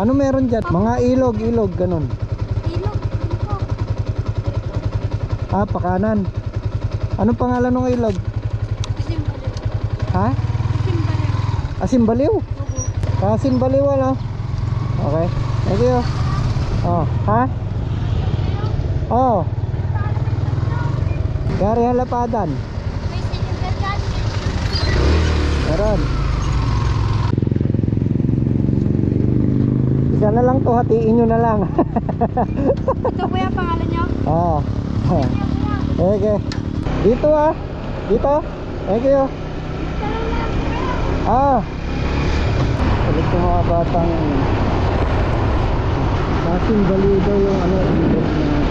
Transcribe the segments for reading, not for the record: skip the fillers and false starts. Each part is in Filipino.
Ano meron dyan? Mga ilog, ganun. Ilog. Ito. Ah, pakanan. Anong pangalan ng ilog? Isimbaliw. Ha? Isimbaliw. Asimbaliw? Oo. Asimbaliw ano? Okay. Thank you. Oh, ha? Oh. Gari halapadan. May silingan dyan. Meron. Isa na lang to, hatiin nyo na lang. Ito kuya, pangalan nyo? Oh. Okay. Dito ah. Dito. Thank you. Ah. Ulit yung mga batang Asimbaliw daw yung ano ilog na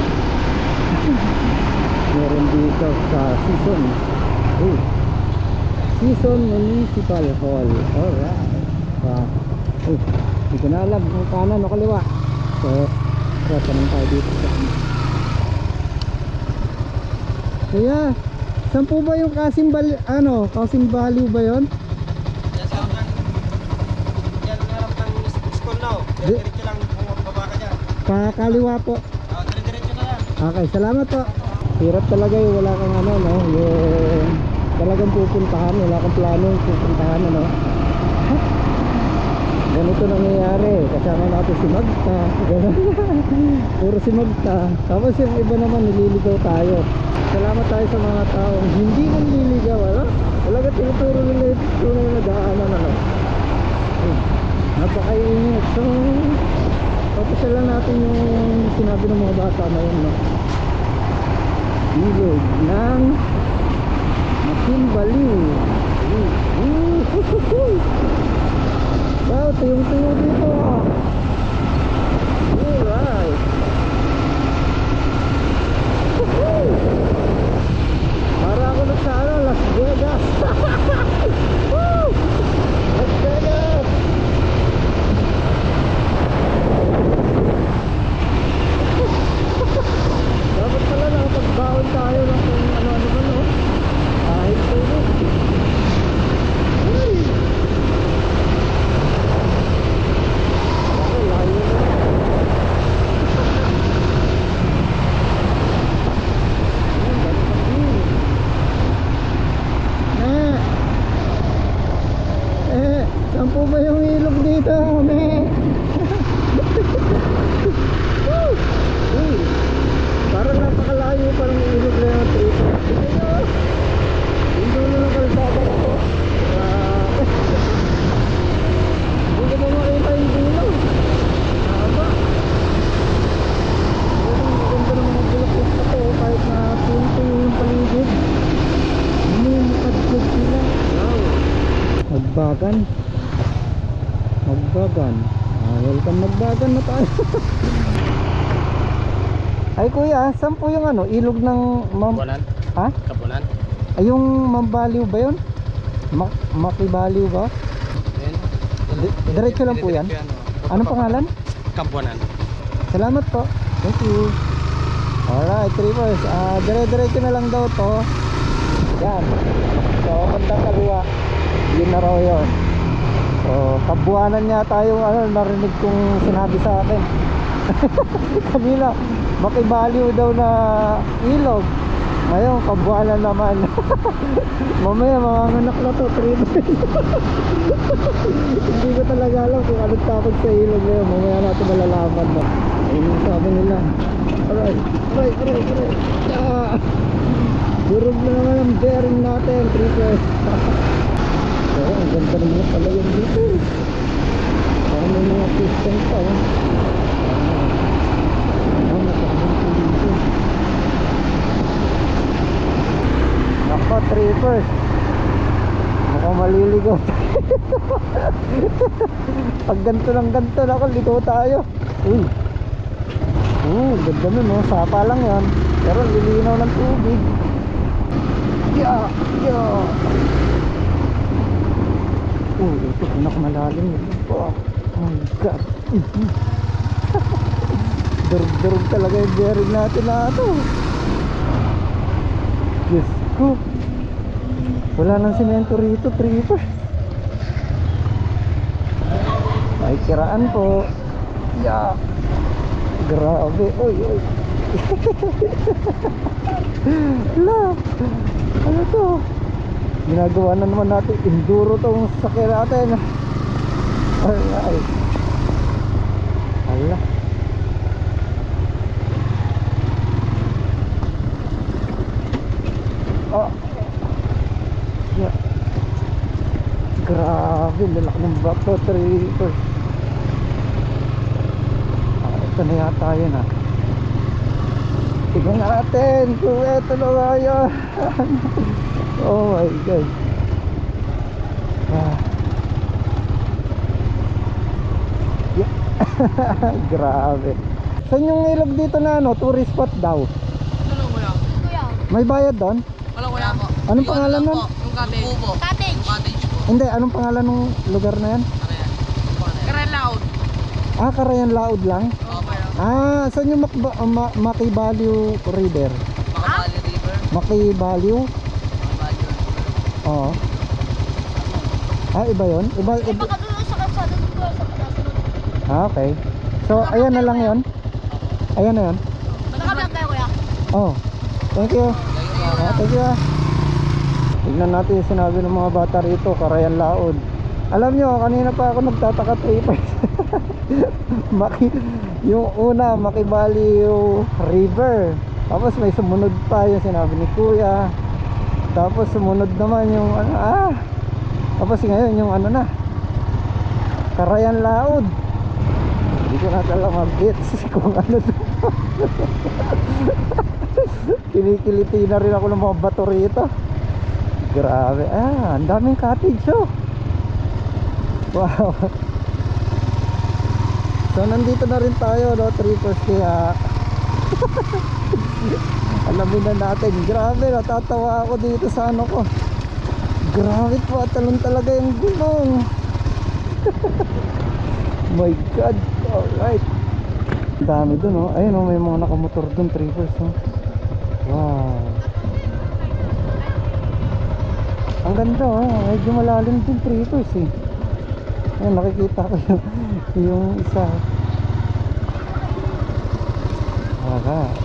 meron dito sa Sison. Sison Municipal Hall. Alright. Hindi ko na alam kung kanan o kaliwa. So, tanong tayo dito sa Kaya, saan po ba yung Kasimbaliw ba yun? Yan harap ng school now. Diretso lang kung baba ka dyan. Kaliwa po. Diretso na yan. Okay, salamat po. Hirap talaga yung wala kang ano, no? Yung talagang pupuntahan, wala kang plano pupuntahan, ano? Ganito nangyayari. Kasama natin si Magta. Puro si Magta. Tapos yung iba naman nililigaw tayo. Salamat tayo sa mga taong hindi nililigaw, ano? Talaga tinuturo nila yung nag-aanan, ano? Napakainit. So, papasyalan natin yung sinabi ng mga bata na yun, no? Ilog ng Asimbaliw. Wow, tuyong-tuyo dito. Alright. Para ako sa ano, Las Vegas. Woo! Las Vegas. Dapat pala nakapagbaon tayo ng kung ano-ano ba, no? Kahit tulog. Uy! Ako, layo na. Ayan, balik pa din. Saan po ba yung ilog dito? Woo! Uy! Parang napakalayo pa ng ilog na yung trip. Hindi na lang kalsada ko. Hindi ko ba makita yung dulo? Haba. Ang ganda ng mga bulak na to. Kahit na punto yung paligid. Mumukadkod sila. Wow. Magbagan. Welcome Magbagan na tayo. Ay kuya, saan po yung ano, ilog ng Kapunan? Ha? Kapunan? Ay yung Mambaliw ba yun? Makibaliw ba? Diretso lang po yan? Anong pangalan? Kapunan. Salamat po. Thank you. Alright, trippers. Dire-diretso na lang daw to. Yan. So, bandang kaliwa. Yun na raw yun. So, kabuanan niya tayo narinig kong sinabi sa akin. Kanina, Makibaliw daw na ilog. Ngayon, kabuanan naman. Mamaya, manganganak na to, trippers. Hindi ko talaga alam kung anong takot sa ilog ngayon. Mamaya natin malalaman na. Ayun yung sabi nila. Alright. Durog na naman ang bearing natin, trippers. So, ang ganda naman pala yung dito. Parang may mga piston pa. Nako, trippers. Mukhang maliligaw. Pag ganito ng ganito, nako, ligaw tayo. Uy. Ganda nun, no? Sapa lang yan. Pero lilinaw ng tubig. Ito, pinakamalalim ito. Oh my God. Durug-durug talaga yung bearing natin na ito. Diyos ko. Wala nang simento rito, trippers. May kiraan po. Yeah. Grabe. Oy, oy. Hala. Ano to? Ginagawa na naman natin. Enduro tong sakyan natin. Alright. Hala. Oh. Yeah. Grabe, lalaki ng bato. Ito na yata yun ah. Tignan natin kung ito na nga yun. Oh my god. Yeah. Grabe. Saan yung ilog dito na ano? Tourist spot daw. Ano kuya? Kuya. May bayad doon? Wala kuya po. Anong pangalan nun? Yung cottage. Kubo. Cottage. Cottage po. Hindi, anong pangalan ng lugar na yan? Karen Loud. Ah, Carayan Laod lang? Oo kuya. Ah, saan yung Makibaliw River? Makabali River. Makibaliw? Makabali River. Oo. Ah, iba yun? Iba, Eh, baka doon sa kalsada doon ko sa pagkasunod. Ah, okay. So, ayan na lang yun? Ayan na yun? Nakablog tayo kuya. Oh, thank you. Ah, thank you ah. Tignan natin yung sinabi ng mga bata rito, Carayan Laod. Alam nyo, kanina pa ako nagtataka tripers. Yung una, Makibaliw River. Tapos may sumunod pa yung sinabi ni Kuya. Tapos sumunod naman yung ano, tapos ngayon yung ano na, Carayan Laod. Hindi ko na talaga mag-gets kung ano to. Kinikiliti na rin ako ng mga bato rito. Grabe. Ah, ang daming cottage oh. Wow. So nandito na rin tayo no, trippers, kaya alamin na natin. Grabe, natatawa ako dito sa ano ko. Grabe po, talon talaga yung gulong. My god. Alright. Ang dami dun oh. Ayun oh, may mga nakamotor dun, trippers oh. Wow. Ang ganda oh, medyo malalim din trippers eh. Ayun, nakikita ko yung isa. Alright.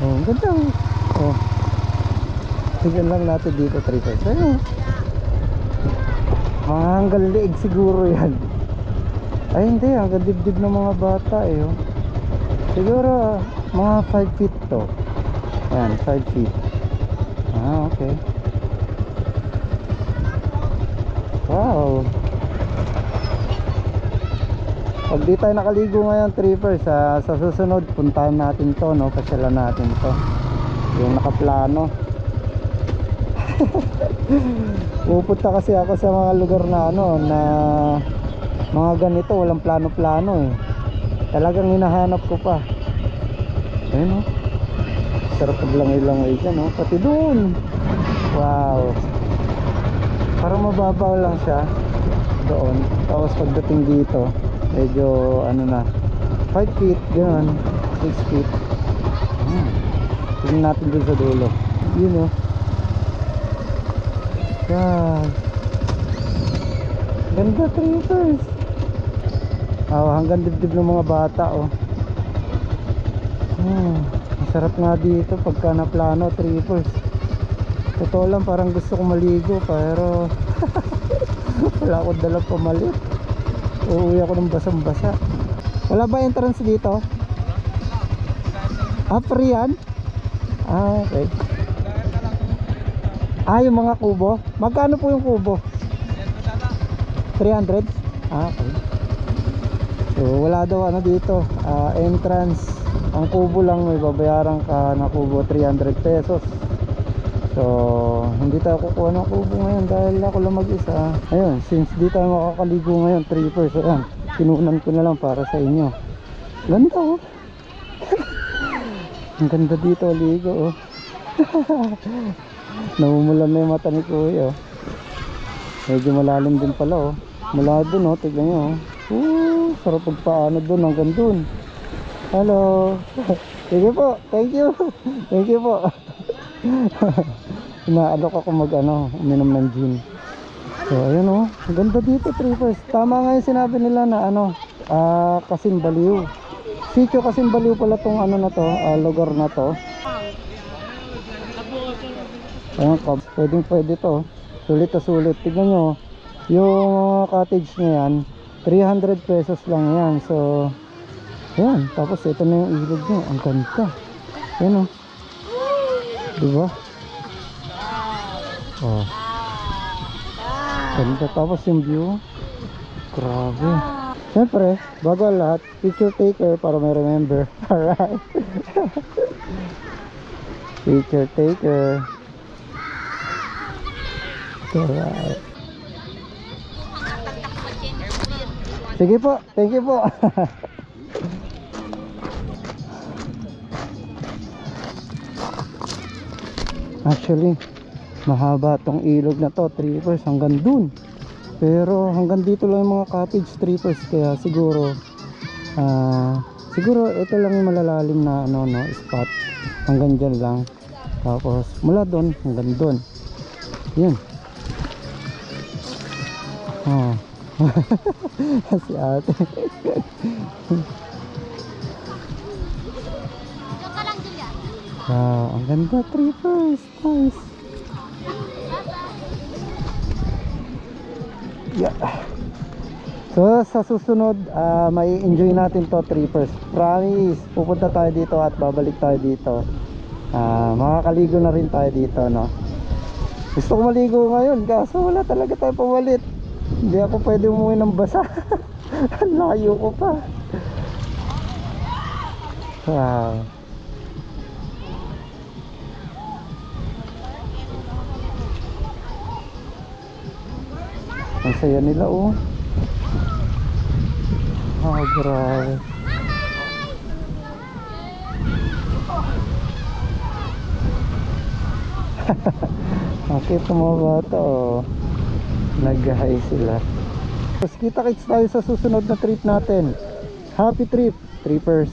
Oh, ang ganda oh. Tignan lang natin dito trippers. Ayun. Mga hanggang leeg siguro yan. Ay hindi, hanggang dibdib ng mga bata eh oh. Siguro mga 5 feet to. Ayan, 5 feet. Ah, okay. Wow. Pag di tayo nakaligo ngayon trippers, sa susunod puntahan natin to no, pasyalan natin to. Yung nakaplano. Pupunta kasi ako sa mga lugar na ano, na mga ganito, walang plano-plano eh. Talagang hinahanap ko pa. Ayun oh. Sarap paglangoy-langoy dyan oh. Pati doon. Wow. Parang mababaw lang siya doon. Tapos pagdating dito, medyo ano na, 5 feet, gano'n, 6 feet. Tingnan natin dun sa dulo. Yun oh. God. Ganda trippers. Oh, hanggang dibdib ng mga bata oh. Masarap nga dito pagka na plano trippers. Totoo lang, parang gusto kong maligo pero wala akong dalang pamalit. Uuwi ako ng basang-basa. Wala ba entrance dito? Ah, free yan? Ah, okay. Ah, yung mga kubo? Magkano po yung kubo? 300? Ah, okay. So wala daw ano dito, entrance. Ang kubo lang may babayaran ka na kubo 300 pesos. So hindi tayo kukuha ng kubo ngayon dahil ako lang mag-isa. Ayun, since di tayo makakaligo ngayon, trippers, ayan, kinunan ko na lang para sa inyo. Ganda oh. Ang ganda dito, ligo oh. Namumulan na yung mata ni Kuya oh. Medyo malalim din pala oh. Mula dun oh, tignan nyo oh. Sarap pagpaano dun, hanggang dun. Hello. Sige po, thank you. Thank you po. Inaalok ako mag ano, uminom ng gin. So ayun oh, ang ganda dito trippers. Tama nga yung sinabi nila na ano, Kasimbaliw. Sitio Kasimbaliw pala tong ano na to, lugar na to. Ayan, pwede to. Sulit na sulit. Tignan nyo, yung cottage na yan, 300 pesos lang yan. So, ayan. Tapos ito na yung ilog nyo. Ang ganda. Ayan o. Diba? Oh. Ganda. Tapos yung view. Grabe. Siyempre, bago ang lahat, picture taker para may remember. Alright. Picture taker. Alright. Sige po, thank you po. Actually, mahaba tong ilog na to, trippers, hanggang dun. Pero hanggang dito lang yung mga cottage, trippers, kaya siguro ito lang yung malalalim na spot. Hanggang dyan lang. Tapos mula doon hanggang doon. Yan. Oh. Si ate. Diyan ka lang, Julia. Wow, ang ganda, trippers. Nice. Yeah. So sa susunod, may enjoy natin to, trippers. Promise, pupunta tayo dito at babalik tayo dito. Makakaligo na rin tayo dito, no? Gusto ko maligo ngayon, kaso wala talaga tayo pamalit. Hindi ako pwede umuwi ng basa. Layo ko pa. Wow. Ang saya nila, oh. Oh, grabe. Nakita mga bata, oh. Nag-hi sila. Tapos kita-kits tayo sa susunod na trip natin. Happy trip, trippers.